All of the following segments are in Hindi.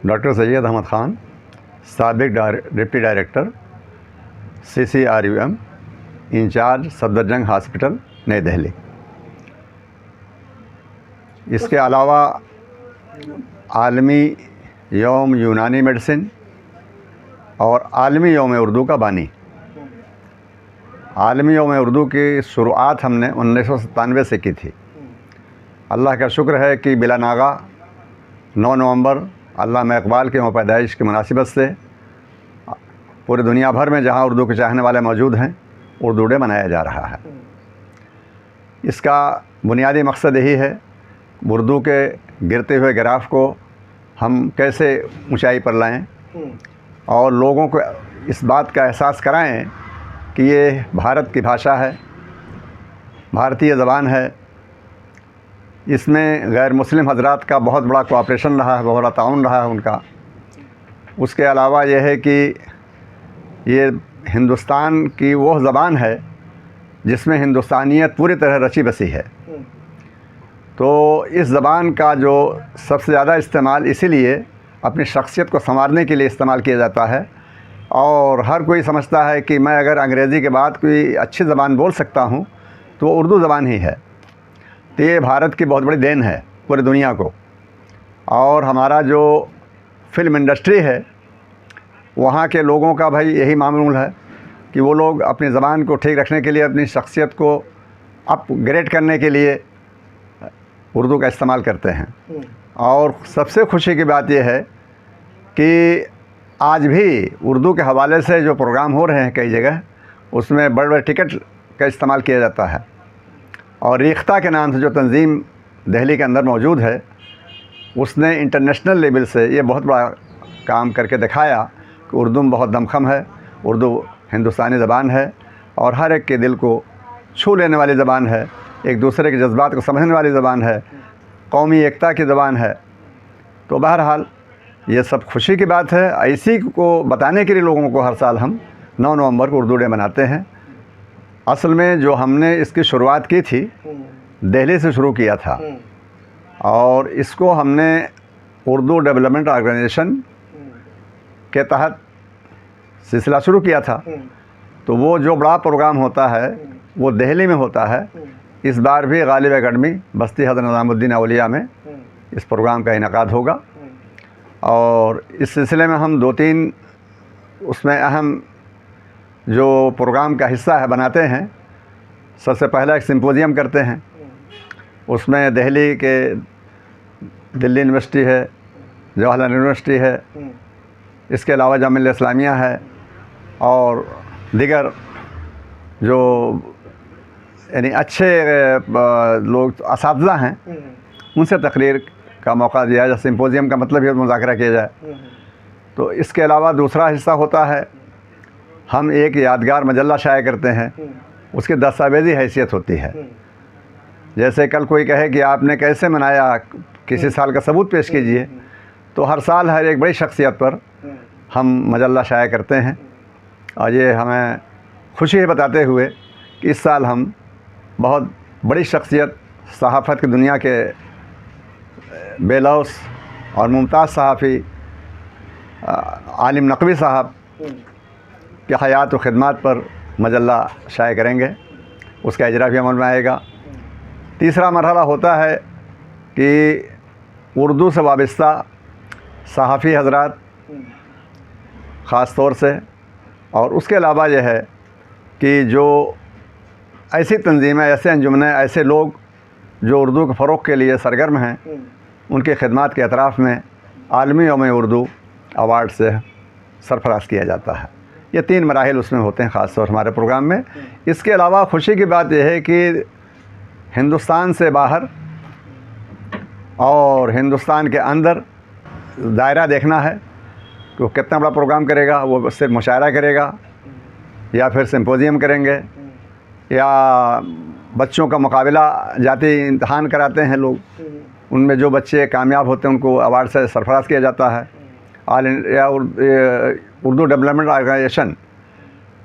डॉक्टर सैयद अहमद ख़ान, साबिक deputy director CCRUM, in charge Safdarjung hospital, New Delhi. इसके अलावा आलमी यौम यूनानी मेडिसिन और आलमी यौम उर्दू का बानी। आलमी यौम उर्दू की शुरुआत हमने 1997 से की थी। अल्लाह का शुक्र है कि बिला नागा 9 नवंबर अल्लामा इकबाल के पैदाइश की मुनासिबत से पूरी दुनिया भर में जहाँ उर्दू के चाहने वाले मौजूद हैं, उर्दू डे मनाया जा रहा है। इसका बुनियादी मकसद यही है, उर्दू के गिरते हुए ग्राफ को हम कैसे ऊंचाई पर लाएं और लोगों को इस बात का एहसास कराएं कि ये भारत की भाषा है, भारतीय ज़बान है। इसमें गैर मुस्लिम हजरात का बहुत बड़ा कोऑपरेशन रहा है, बहुत बड़ा ताउन रहा है उनका। उसके अलावा यह है कि ये हिंदुस्तान की वो ज़बान है जिसमें हिंदुस्तानियत पूरी तरह रची बसी है। तो इस ज़बान का जो सबसे ज़्यादा इस्तेमाल इसीलिए अपनी शख्सियत को संवारने के लिए इस्तेमाल किया जाता है। और हर कोई समझता है कि मैं अगर अंग्रेज़ी के बाद कोई अच्छी ज़बान बोल सकता हूँ तो उर्दू ज़बान ही है। तो ये भारत की बहुत बड़ी देन है पूरी दुनिया को। और हमारा जो फ़िल्म इंडस्ट्री है, वहाँ के लोगों का भाई यही मामूल है कि वो लोग अपनी ज़बान को ठीक रखने के लिए, अपनी शख्सियत को अपग्रेड करने के लिए उर्दू का इस्तेमाल करते हैं। और सबसे खुशी की बात यह है कि आज भी उर्दू के हवाले से जो प्रोग्राम हो रहे हैं कई जगह, उसमें बड़े बड़े टिकट का इस्तेमाल किया जाता है। और रेख्ता के नाम से जो तंजीम दिल्ली के अंदर मौजूद है, उसने इंटरनेशनल लेवल से ये बहुत बड़ा काम करके दिखाया कि उर्दू में बहुत दमखम है, उर्दू हिंदुस्तानी ज़बान है और हर एक के दिल को छू लेने वाली ज़बान है, एक दूसरे के जज्बात को समझने वाली ज़बान है, कौमी एकता की ज़बान है। तो बहरहाल ये सब खुशी की बात है। इसी को बताने के लिए लोगों को हर साल हम 9 नवंबर को उर्दू डे मनाते हैं। असल में जो हमने इसकी शुरुआत की थी, दिल्ली से शुरू किया था और इसको हमने उर्दू डेवलपमेंट ऑर्गेनाइजेशन के तहत सिलसिला शुरू किया था। तो वो जो बड़ा प्रोग्राम होता है वो दिल्ली में होता है। इस बार भी गालिब एकेडमी बस्ती हज़रत निज़ामुद्दीन औलिया में इस प्रोग्राम का इनेकाद होगा। और इस सिलसिले में हम 2-3 उसमें अहम जो प्रोग्राम का हिस्सा है बनाते हैं। सबसे पहला एक सिंपोजियम करते हैं, उसमें दिल्ली यूनिवर्सिटी है, जवाहरलाल यूनिवर्सिटी है, इसके अलावा जामिया इस्लामिया है और दीगर जो यानी अच्छे लोग असातिज़ा हैं, उनसे तकरीर का मौका दिया जाए। सिंपोजियम का मतलब ये मुज़ाकरा किया जाए। तो इसके अलावा दूसरा हिस्सा होता है, हम एक यादगार मजल्ला शाया करते हैं, उसकी दस्तावेज़ी हैसियत होती है। जैसे कल कोई कहे कि आपने कैसे मनाया, किसी साल का सबूत पेश कीजिए। तो हर साल हर एक बड़ी शख्सियत पर हम मजल्ला शाया करते हैं। और ये हमें खुशी है बताते हुए कि इस साल हम बहुत बड़ी शख्सियत, सहाफ़त की दुनिया के बेलौस और मुमताज़ सहाफ़ी आलिम नकवी साहब की हयात व ख़िदमत पर मजल्ला शाया करेंगे। उसका इजरा भी अमल में आएगा। तीसरा मरहला होता है कि उर्दू से वाबस्ता सहाफ़ी हज़रात ख़ास तौर से, और उसके अलावा यह है कि जो ऐसी तंजीमें, ऐसे अंजुमनें, ऐसे लोग जो उर्दू के फ़रोग़ के लिए सरगर्म हैं, उनकी खिदमत के अतराफ़ में आलमी यौम उर्दू अवार्ड से सरफराज किया जाता है। ये 3 मराहिल उसमें होते हैं ख़ास तौर हमारे प्रोग्राम में। इसके अलावा खुशी की बात यह है कि हिंदुस्तान से बाहर और हिंदुस्तान के अंदर दायरा देखना है कि वो कितना बड़ा प्रोग्राम करेगा। वो सिर्फ मुशायरा करेगा या फिर सिंपोजियम करेंगे या बच्चों का मुकाबला जाती इम्तहान कराते हैं लोग, उनमें जो बच्चे कामयाब होते हैं उनको अवार्ड से सरफराज किया जाता है। All India Urdu development organisation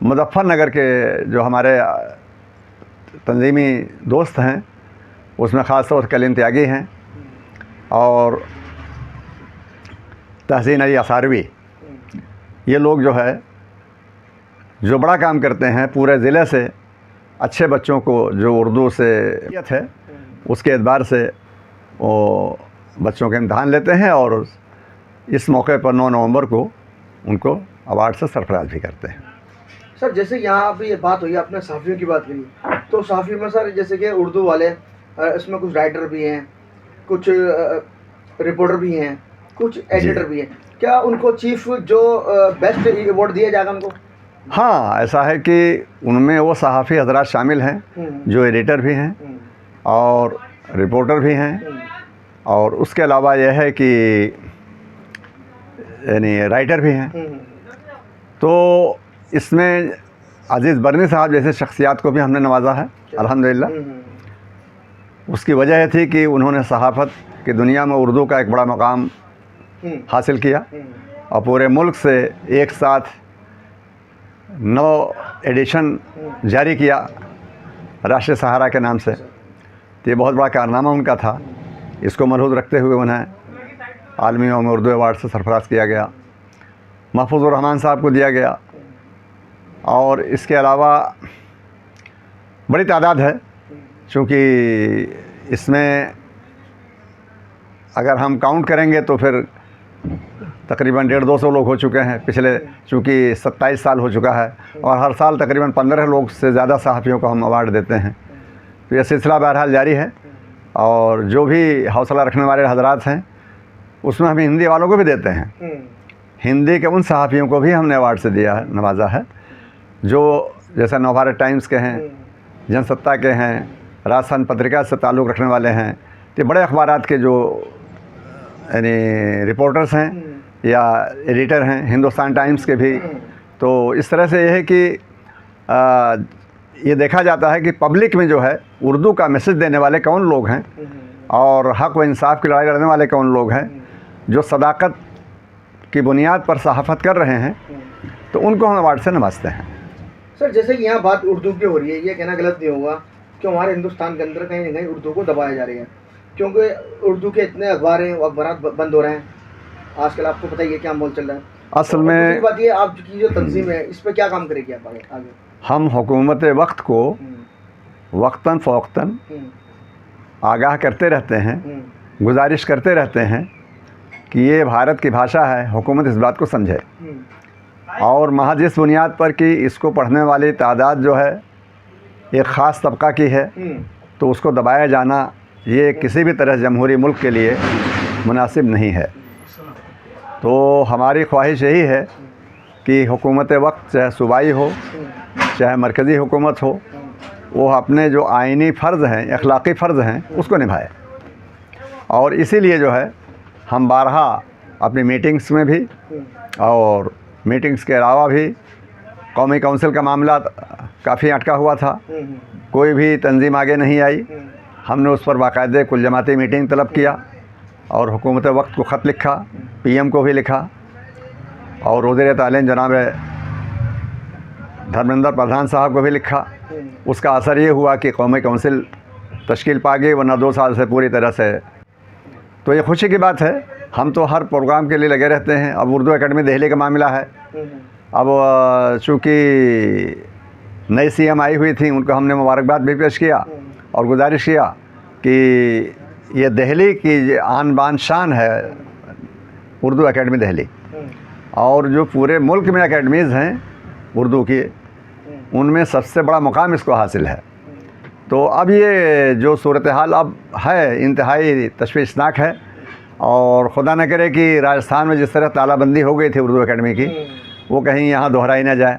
Muzaffarnagar के जो हमारे तंजीमी दोस्त हैं, उसमें ख़ास तौर से कलीम त्यागी हैं और तहसीन अली असारवी, ये लोग जो है जो बड़ा काम करते हैं पूरे ज़िले से अच्छे बच्चों को जो उर्दू से है उसके एतबार से वो बच्चों के इम्तहान लेते हैं और इस मौके पर 9 नवंबर को उनको अवार्ड से सरफराज भी करते हैं। सर जैसे यहाँ पे ये बात हुई, आपने सहाफ़ियों की बात करी, तो सहाफ़ियों में सर जैसे कि उर्दू वाले, इसमें कुछ राइटर भी हैं, कुछ रिपोर्टर भी हैं, कुछ एडिटर भी हैं, क्या उनको चीफ जो बेस्ट अवार्ड दिया जाएगा उनको? हाँ, ऐसा है कि उनमें वो सहाफ़ी हजरात शामिल हैं जो एडिटर भी हैं और रिपोर्टर भी हैं, और उसके अलावा यह है कि यानी राइटर भी हैं। तो इसमें अज़ीज़ बरनी साहब जैसे शख्सियात को भी हमने नवाजा है अल्हम्दुलिल्लाह। उसकी वजह यह थी कि उन्होंने सहाफ़त की दुनिया में उर्दू का एक बड़ा मकाम हासिल किया और पूरे मुल्क से एक साथ 9 एडिशन जारी किया राष्ट्रीय सहारा के नाम से। तो ये बहुत बड़ा कारनामा उनका था। इसको मलहूज़ रखते हुए उन्हें आलमी यौम उर्दू अवार्ड से सरफराज किया गया, महफूज़ुर रहमान साहब को दिया गया। और इसके अलावा बड़ी तादाद है, चूँकि इसमें अगर हम काउंट करेंगे तो फिर तकरीबन 150-200 लोग हो चुके हैं पिछले, चूँकि 27 साल हो चुका है और हर साल तकरीबन 15 लोग से ज़्यादा सहाफ़ियों को हम अवार्ड देते हैं। तो यह सिलसिला बहरहाल जारी है और जो भी हौसला रखने वाले हजरात हैं उसमें हम हिंदी वालों को भी देते हैं। हिंदी के उन सहाफ़ियों को भी हमने अवार्ड से दिया है, नवाजा है, जो जैसे नवभारत टाइम्स के हैं, जनसत्ता के हैं, राजस्थान पत्रिका से ताल्लुक़ रखने वाले हैं, तो बड़े अखबारात के जो यानी रिपोर्टर्स हैं या एडिटर हैं, हिंदुस्तान टाइम्स के भी। तो इस तरह से यह है कि ये देखा जाता है कि पब्लिक में जो है उर्दू का मैसेज देने वाले कौन लोग हैं और हक़ व इंसाफ की लड़ाई लड़ने वाले कौन लोग हैं, जो सदाकत की बुनियाद पर सहाफ़त कर रहे हैं, तो उनको हम अवार्ड से नवाजते हैं। सर जैसे कि यहाँ बात उर्दू की हो रही है, ये कहना गलत नहीं होगा कि हमारे हिंदुस्तान के अंदर कहीं ना कहीं उर्दू को दबाया जा रही है, क्योंकि उर्दू के इतने अखबार हैं, अखबार बंद हो रहे हैं आजकल, आपको पता ही है क्या माहौल चल रहा है। असल में बात ये आपकी जो तंजीम है इस पर क्या काम करेगी आप आगे? हम हुकूमत वक्त को वक्तन फ़वक्तन आगाह करते रहते हैं, गुजारिश करते रहते हैं कि ये भारत की भाषा है, हुकूमत इस बात को समझे और महज इस बुनियाद पर कि इसको पढ़ने वाली तादाद जो है एक ख़ास तबका की है, तो उसको दबाया जाना ये किसी भी तरह जमहूरी मुल्क के लिए मुनासिब नहीं है। तो हमारी ख्वाहिश यही है कि हुकूमत वक्त चाहे सूबाई हो चाहे मरकज़ी हुकूमत हो, वो अपने जो आइनी फ़र्ज़ हैं, अखलाक़ी फ़र्ज़ हैं, उसको निभाए। और इसीलिए जो है हम बारहा अपनी मीटिंग्स में भी और मीटिंग्स के अलावा भी कौमी काउंसिल का मामला काफ़ी अटका हुआ था, कोई भी तंजीम आगे नहीं आई। हमने उस पर बाकायदे कुल जमाती मीटिंग तलब किया और हुकूमत वक्त को ख़त लिखा, PM को भी लिखा और वज़ीर तालीम जनाब धर्मेंद्र प्रधान साहब को भी लिखा। उसका असर ये हुआ कि कौमी काउंसिल तश्कील पा गई, वरना 2 साल से पूरी तरह से। तो ये खुशी की बात है, हम तो हर प्रोग्राम के लिए लगे रहते हैं। अब उर्दू एकेडमी दिल्ली का मामला है, अब चूँकि नई CM आई हुई थी, उनको हमने मुबारकबाद भी पेश किया और गुजारिश किया कि ये दिल्ली की आन बान शान है उर्दू एकेडमी दिल्ली, और जो पूरे मुल्क में एकेडमीज़ हैं उर्दू की, उनमें सबसे बड़ा मुकाम इसको हासिल है। तो अब ये जो सूरत हाल अब है इंतहाई तशवीशनाक है, और खुदा न करे कि राजस्थान में जिस तरह तालाबंदी हो गई थी उर्दू एकेडमी की, वो कहीं यहाँ दोहराई ना जाए।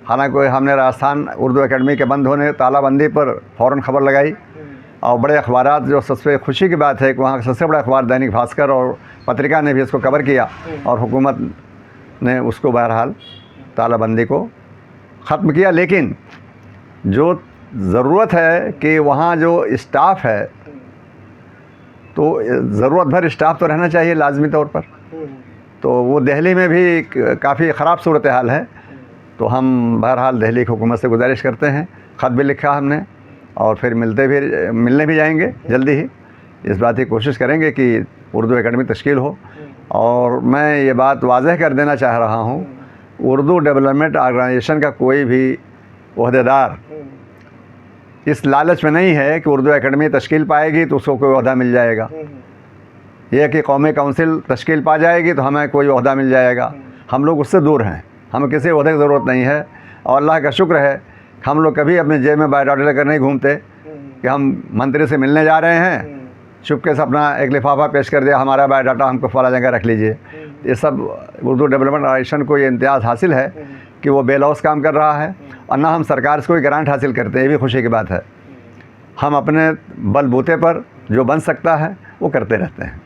हालांकि हमने राजस्थान उर्दू एकेडमी के बंद होने, तालाबंदी पर फ़ौरन खबर लगाई और बड़े अखबारात, जो सबसे खुशी की बात है कि वहाँ का सबसे बड़ा अखबार दैनिक भास्कर और पत्रिका ने भी इसको कवर किया और हुकूमत ने उसको बहरहाल तालाबंदी को ख़त्म किया। लेकिन जो ज़रूरत है कि वहाँ जो स्टाफ है, तो ज़रूरत भर स्टाफ तो रहना चाहिए लाजमी तौर पर। तो वो दिल्ली में भी काफ़ी ख़राब सूरत हाल है। तो हम बहरहाल दिल्ली की हुकूमत से गुजारिश करते हैं, ख़त भी लिखा हमने और फिर मिलने भी जाएंगे जल्दी ही। इस बात की कोशिश करेंगे कि उर्दू एकेडमी तश्कील हो और मैं ये बात वाज़ह कर देना चाह रहा हूँ, उर्दू डेवलपमेंट ऑर्गेनाइजेशन का कोई भी ओहदेदार इस लालच में नहीं है कि उर्दू एकेडमी तश्कील पाएगी तो उसको कोई ओहदा मिल जाएगा, यह कि कौमी काउंसिल तश्कील पा जाएगी तो हमें कोई ओहदा मिल जाएगा। हम लोग उससे दूर हैं, हमें किसी ओहदे की ज़रूरत नहीं है। और अल्लाह का शुक्र है हम लोग कभी अपने जेब में बायोडाटा लेकर नहीं घूमते कि हम मंत्री से मिलने जा रहे हैं, चुपके से अपना एक लिफाफा पेश कर दिया, हमारा बायोडाटा हमको फला जगह रख लीजिए। ये सब उर्दू डेवलपमेंट ऑर्गेनाइजेशन को ये इम्तियाज़ हासिल है कि वो बेलौस काम कर रहा है और ना हम सरकार से कोई ग्रांट हासिल करते हैं, ये भी खुशी की बात है। हम अपने बलबूते पर जो बन सकता है वो करते रहते हैं।